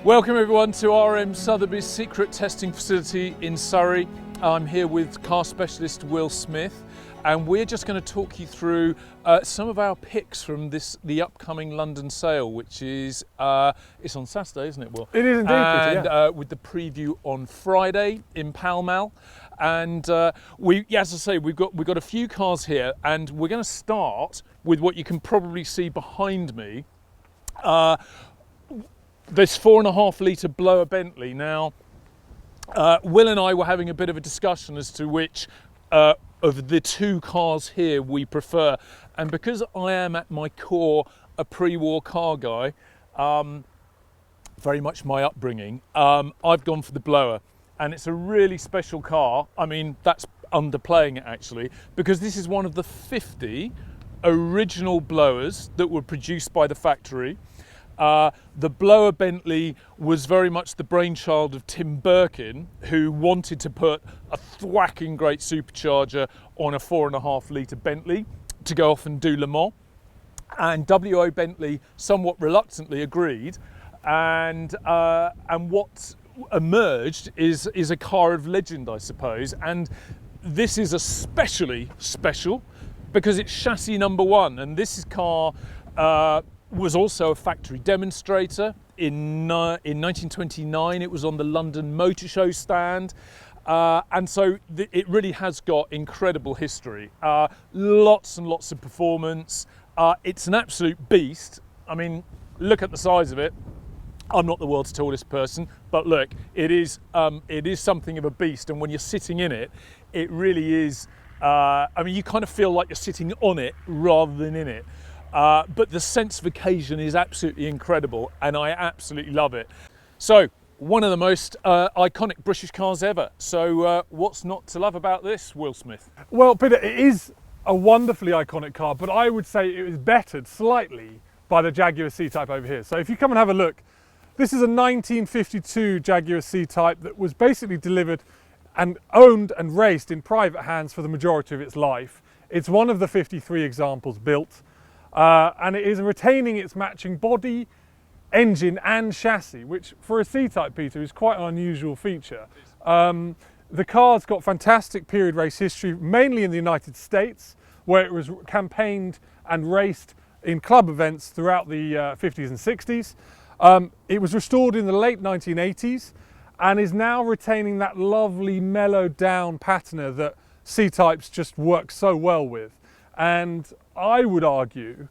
Welcome everyone to RM Sotheby's secret testing facility in Surrey. I'm here with car specialist Will Smith, and we're just going to talk you through some of our picks from the upcoming London sale, which is it's on Saturday, isn't it, Will? It is indeed, and Peter, yeah. with the preview on Friday in Pall Mall. And as I say, we've got a few cars here, and we're going to start with what you can probably see behind me. This 4.5 litre Blower Bentley. Now, Will and I were having a bit of a discussion as to which of the two cars here we prefer. And because I am at my core a pre-war car guy, very much my upbringing, I've gone for the Blower. And it's a really special car. I mean, that's underplaying it actually, because this is one of the 50 original Blowers that were produced by the factory. The Blower Bentley was very much the brainchild of Tim Birkin, who wanted to put a thwacking great supercharger on a 4.5 litre Bentley to go off and do Le Mans. And W.O. Bentley somewhat reluctantly agreed, and what emerged is a car of legend, I suppose. And this is especially special because it's chassis number one, and this car was also a factory demonstrator. In 1929 it was on the London Motor Show stand, and so it really has got incredible history, lots and lots of performance. It's an absolute beast. I mean, look at the size of it. I'm not the world's tallest person, but look, it is something of a beast, and when you're sitting in it, it really is, I mean, you kind of feel like you're sitting on it rather than in it. But the sense of occasion is absolutely incredible, and I absolutely love it. So, one of the most iconic British cars ever. So, what's not to love about this, Will Smith? Well, Peter, it is a wonderfully iconic car, but I would say it was bettered slightly by the Jaguar C Type over here. So if you come and have a look, this is a 1952 Jaguar C Type that was basically delivered and owned and raced in private hands for the majority of its life. It's one of the 53 examples built. And it is retaining its matching body, engine and chassis, which for a C-Type, Peter, is quite an unusual feature. The car's got fantastic period race history, mainly in the United States, where it was campaigned and raced in club events throughout the 50s and 60s. It was restored in the late 1980s and is now retaining that lovely mellowed down patina that C-Types just work so well with. And I would argue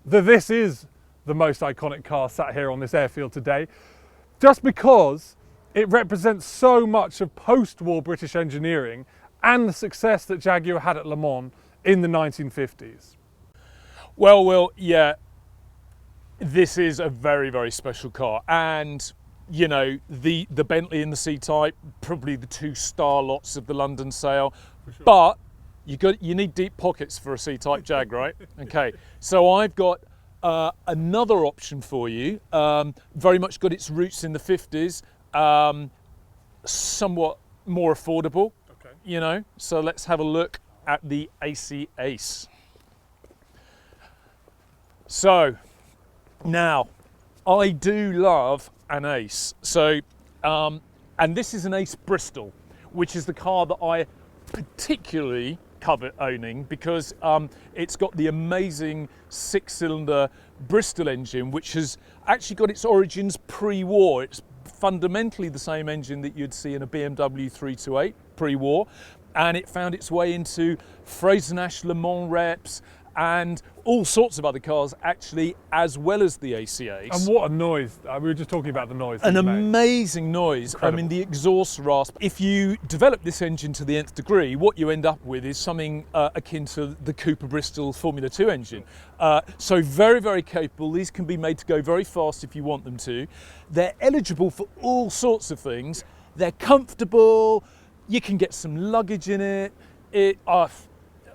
that this is the most iconic car sat here on this airfield today, just because it represents so much of post-war British engineering and the success that Jaguar had at Le Mans in the 1950s. Well, Will, yeah, this is a very, very special car. And, you know, the Bentley and the C-Type, probably the two star lots of the London sale. For sure. But you need deep pockets for a C-Type Jag, right? Okay, so I've got another option for you. Very much got its roots in the 50s, somewhat more affordable, okay. You know. So let's have a look at the AC Ace. So now, I do love an Ace. So, and this is an Ace Bristol, which is the car that I particularly covet owning, because it's got the amazing 6-cylinder Bristol engine, which has actually got its origins pre-war. It's fundamentally the same engine that you'd see in a BMW 328 pre-war, and it found its way into Frazer-Nash Le Mans reps and all sorts of other cars, actually, as well as the AC Ace. And what a noise. We were just talking about the noise. An amazing noise. Incredible. I mean, the exhaust rasp. If you develop this engine to the nth degree, what you end up with is something akin to the Cooper Bristol Formula 2 engine. So very, very capable. These can be made to go very fast if you want them to. They're eligible for all sorts of things. They're comfortable. You can get some luggage in it.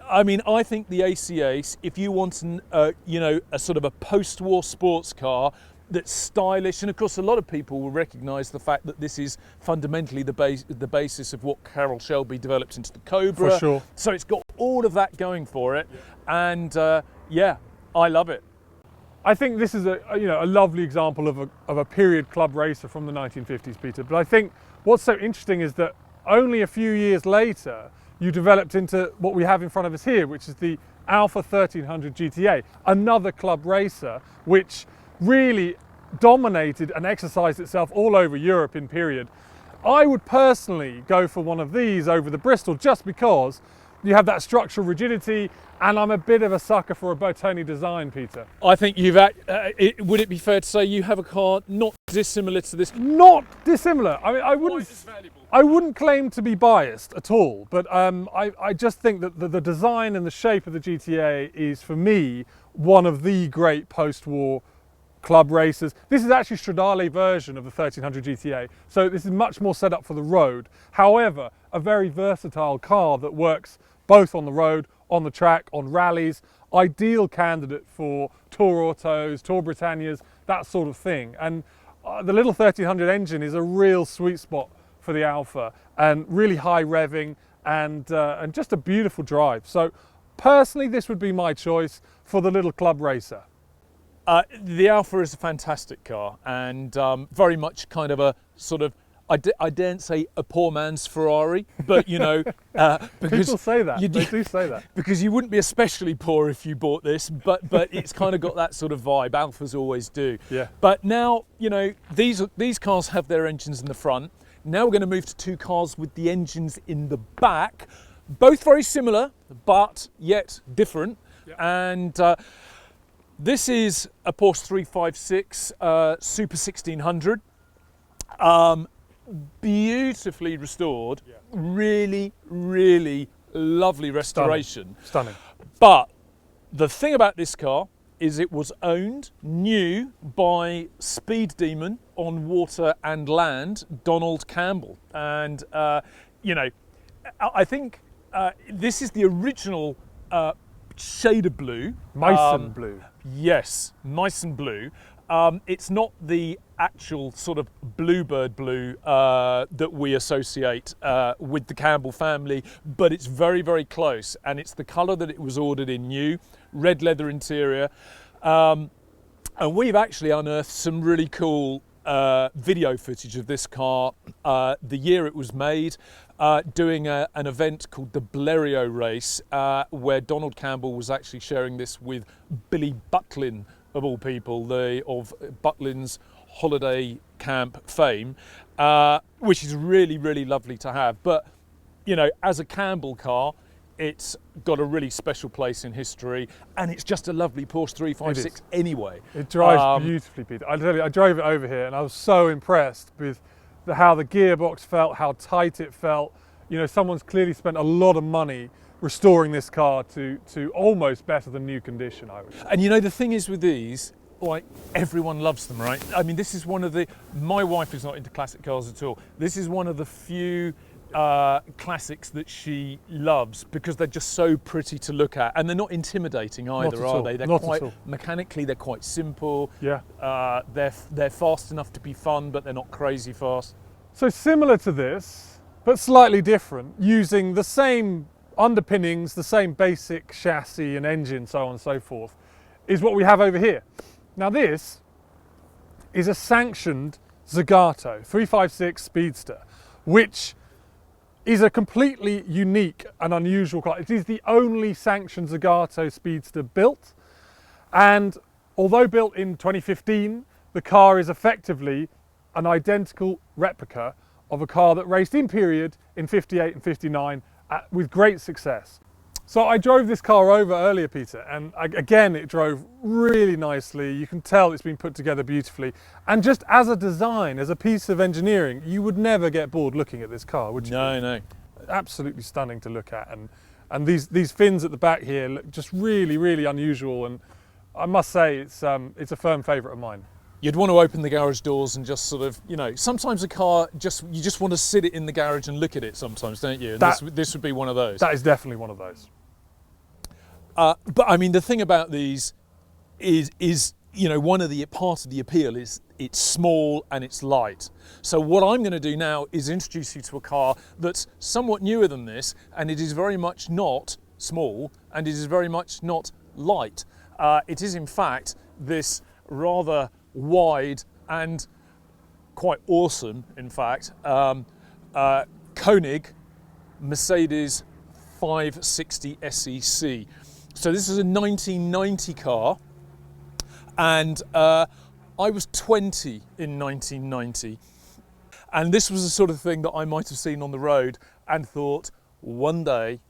I mean, I think the AC Ace, if you want you know, a sort of a post-war sports car that's stylish, and of course a lot of people will recognise the fact that this is fundamentally the basis of what Carroll Shelby developed into the Cobra. For sure. So it's got all of that going for it, and yeah, I love it. I think this is a lovely example of a period club racer from the 1950s, Peter. But I think what's so interesting is that only a few years later, you developed into what we have in front of us here, which is the Alfa 1300 GTA, another club racer, which really dominated and exercised itself all over Europe in period. I would personally go for one of these over the Bristol just because you have that structural rigidity, and I'm a bit of a sucker for a Bertone design, Peter. I think you've would it be fair to say you have a car not dissimilar to this? Not dissimilar. I mean, I Valuable. wouldn't claim to be biased at all, but I just think that the design and the shape of the GTA is, for me, one of the great post-war club racers. This is actually Stradale version of the 1300 GTA, so this is much more set up for the road. However, a very versatile car that works both on the road, on the track, on rallies. Ideal candidate for Tour Autos, Tour Britannias, that sort of thing. And the little 1300 engine is a real sweet spot for the Alfa, and really high revving and just a beautiful drive. So personally, this would be my choice for the little club racer. The Alfa is a fantastic car, and very much kind of a sort of, I daren't say a poor man's Ferrari, but you know, because people say that, they do say that. Because you wouldn't be especially poor if you bought this, but it's kind of got that sort of vibe. Alfas always do. Yeah. But now, you know, these cars have their engines in the front. Now we're going to move to two cars with the engines in the back, both very similar, but yet different. Yeah. And this is a Porsche 356 Super 1600. Beautifully restored, Yeah. really lovely restoration. Stunning. But the thing about this car is it was owned new by Speed Demon on water and land, Donald Campbell. And, you know, I think this is the original shade of blue. Meissen blue. Yes, Meissen blue. It's not the actual sort of bluebird blue that we associate with the Campbell family, but it's very close, and it's the colour that it was ordered in new, red leather interior. And we've actually unearthed some really cool video footage of this car the year it was made, doing an event called the Blériot race, where Donald Campbell was actually sharing this with Billy Butlin, of all people, of Butlin's holiday camp fame, which is really lovely to have. But, you know, as a Campbell car, it's got a really special place in history, and it's just a lovely Porsche 356 anyway. It drives beautifully, Peter. I tell you, I drove it over here and I was so impressed with how the gearbox felt, how tight it felt. You know, someone's clearly spent a lot of money restoring this car to almost better than new condition, I would say. And you know, the thing is with these, like, everyone loves them, right? I mean, this is one of the, my wife is not into classic cars at all. This is one of the few classics that she loves because they're just so pretty to look at, and they're not intimidating either, are they? They're quite mechanically, they're quite simple. Yeah. They're fast enough to be fun, but they're not crazy fast. So similar to this, but slightly different, using the same underpinnings, the same basic chassis and engine, so on and so forth, is what we have over here. Now this is a sanctioned Zagato 356 Speedster, which is a completely unique and unusual car. It is the only sanctioned Zagato Speedster built, and although built in 2015, the car is effectively an identical replica of a car that raced in period in 58 and 59 with great success. So I drove this car over earlier, Peter, and again it drove really nicely. You can tell it's been put together beautifully, and just as a design, as a piece of engineering, you would never get bored looking at this car, would you? No. Absolutely stunning to look at, and these fins at the back here look just really unusual, and I must say it's a firm favourite of mine. You'd want to open the garage doors and just sort of, you know, sometimes a car, you just want to sit it in the garage and look at it sometimes, don't you? And this would be one of those. That is definitely one of those. But I mean, the thing about these is, you know, part of the appeal is it's small and it's light. So what I'm going to do now is introduce you to a car that's somewhat newer than this, and it is very much not small, and it is very much not light. It is in fact this rather wide and quite awesome, in fact, Koenig Mercedes 560 SEC. So this is a 1990 car, and I was 20 in 1990. And this was the sort of thing that I might have seen on the road and thought, one day,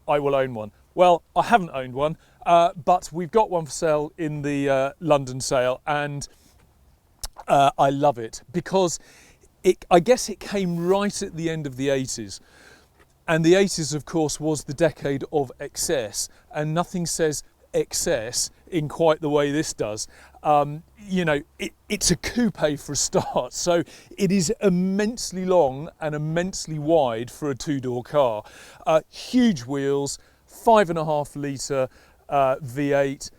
I will own one. Well, I haven't owned one, but we've got one for sale in the London sale, and I love it because I guess it came right at the end of the 80s. And the 80s, of course, was the decade of excess, and nothing says excess in quite the way this does. You know, it's a coupe for a start, so it is immensely long and immensely wide for a two-door car. Huge wheels, 5.5 litre V8.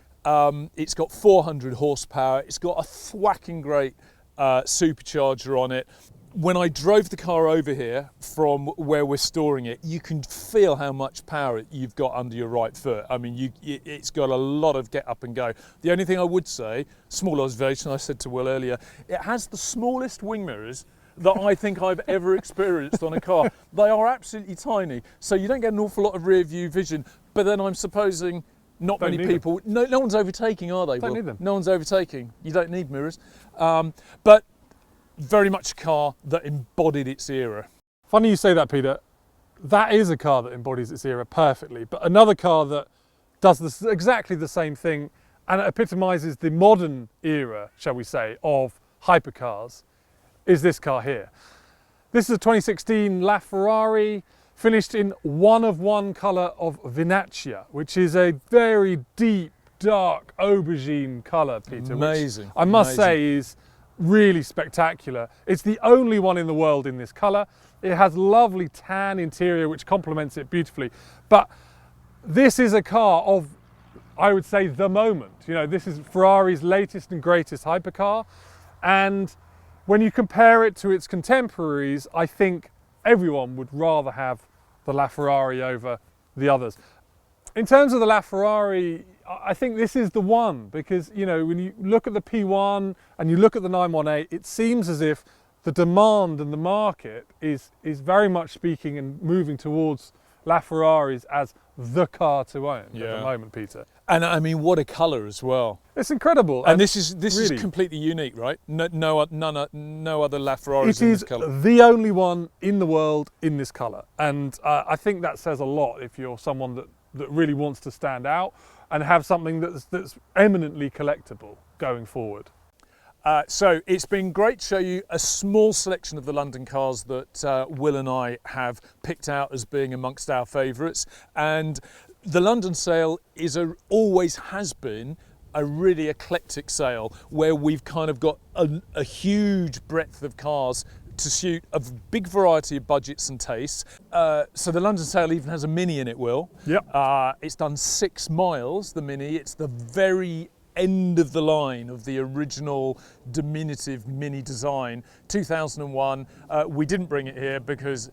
It's got 400 horsepower. It's got a thwacking great supercharger on it. When I drove the car over here from where we're storing it, you can feel how much power you've got under your right foot. I mean, it's got a lot of get up and go. The only thing I would say, small observation, I said to Will earlier, it has the smallest wing mirrors that I think I've ever experienced on a car. They are absolutely tiny, so you don't get an awful lot of rear view vision, but then I'm supposing not many people, no one's overtaking, are they? Don't need them. No one's overtaking. You don't need mirrors. But very much a car that embodied its era. Funny you say that, Peter. That is a car that embodies its era perfectly, but another car that does this, exactly the same thing, and it epitomises the modern era, shall we say, of hypercars, is this car here. This is a 2016 LaFerrari, finished in one-of-one colour of Vinaccia, which is a very deep, dark aubergine colour, Peter. Amazing. Which I must say is really spectacular. It's the only one in the world in this colour. It has lovely tan interior which complements it beautifully. But this is a car of, I would say, the moment. You know, this is Ferrari's latest and greatest hypercar. And when you compare it to its contemporaries, I think everyone would rather have the LaFerrari over the others. In terms of the LaFerrari, I think this is the one, because, you know, when you look at the P1 and you look at the 918, it seems as if the demand and the market is very much speaking and moving towards LaFerraris as the car to own at the moment, Peter. And I mean, what a colour as well. It's incredible. And this is really completely unique, right? No other LaFerraris in this colour. It is the only one in the world in this colour. And I think that says a lot if you're someone that really wants to stand out and have something that's eminently collectible going forward. So it's been great to show you a small selection of the London cars that Will and I have picked out as being amongst our favourites. And the London sale always has been a really eclectic sale where we've kind of got a huge breadth of cars to suit a big variety of budgets and tastes. So the London sale even has a Mini in it, Will. Yep. It's done 6 miles, the Mini. It's the very end of the line of the original diminutive Mini design, 2001. We didn't bring it here because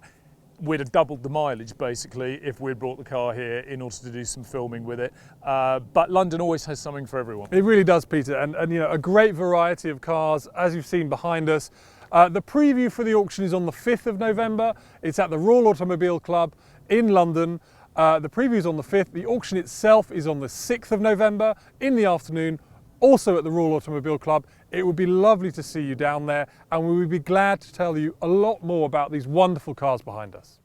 we'd have doubled the mileage basically if we'd brought the car here in order to do some filming with it. But London always has something for everyone. It really does, Peter, and you know, a great variety of cars, as you've seen behind us. The preview for the auction is on the 5th of November. It's at the Royal Automobile Club in London. The preview is on the 5th. The auction itself is on the 6th of November in the afternoon, also at the Royal Automobile Club. It would be lovely to see you down there, and we would be glad to tell you a lot more about these wonderful cars behind us.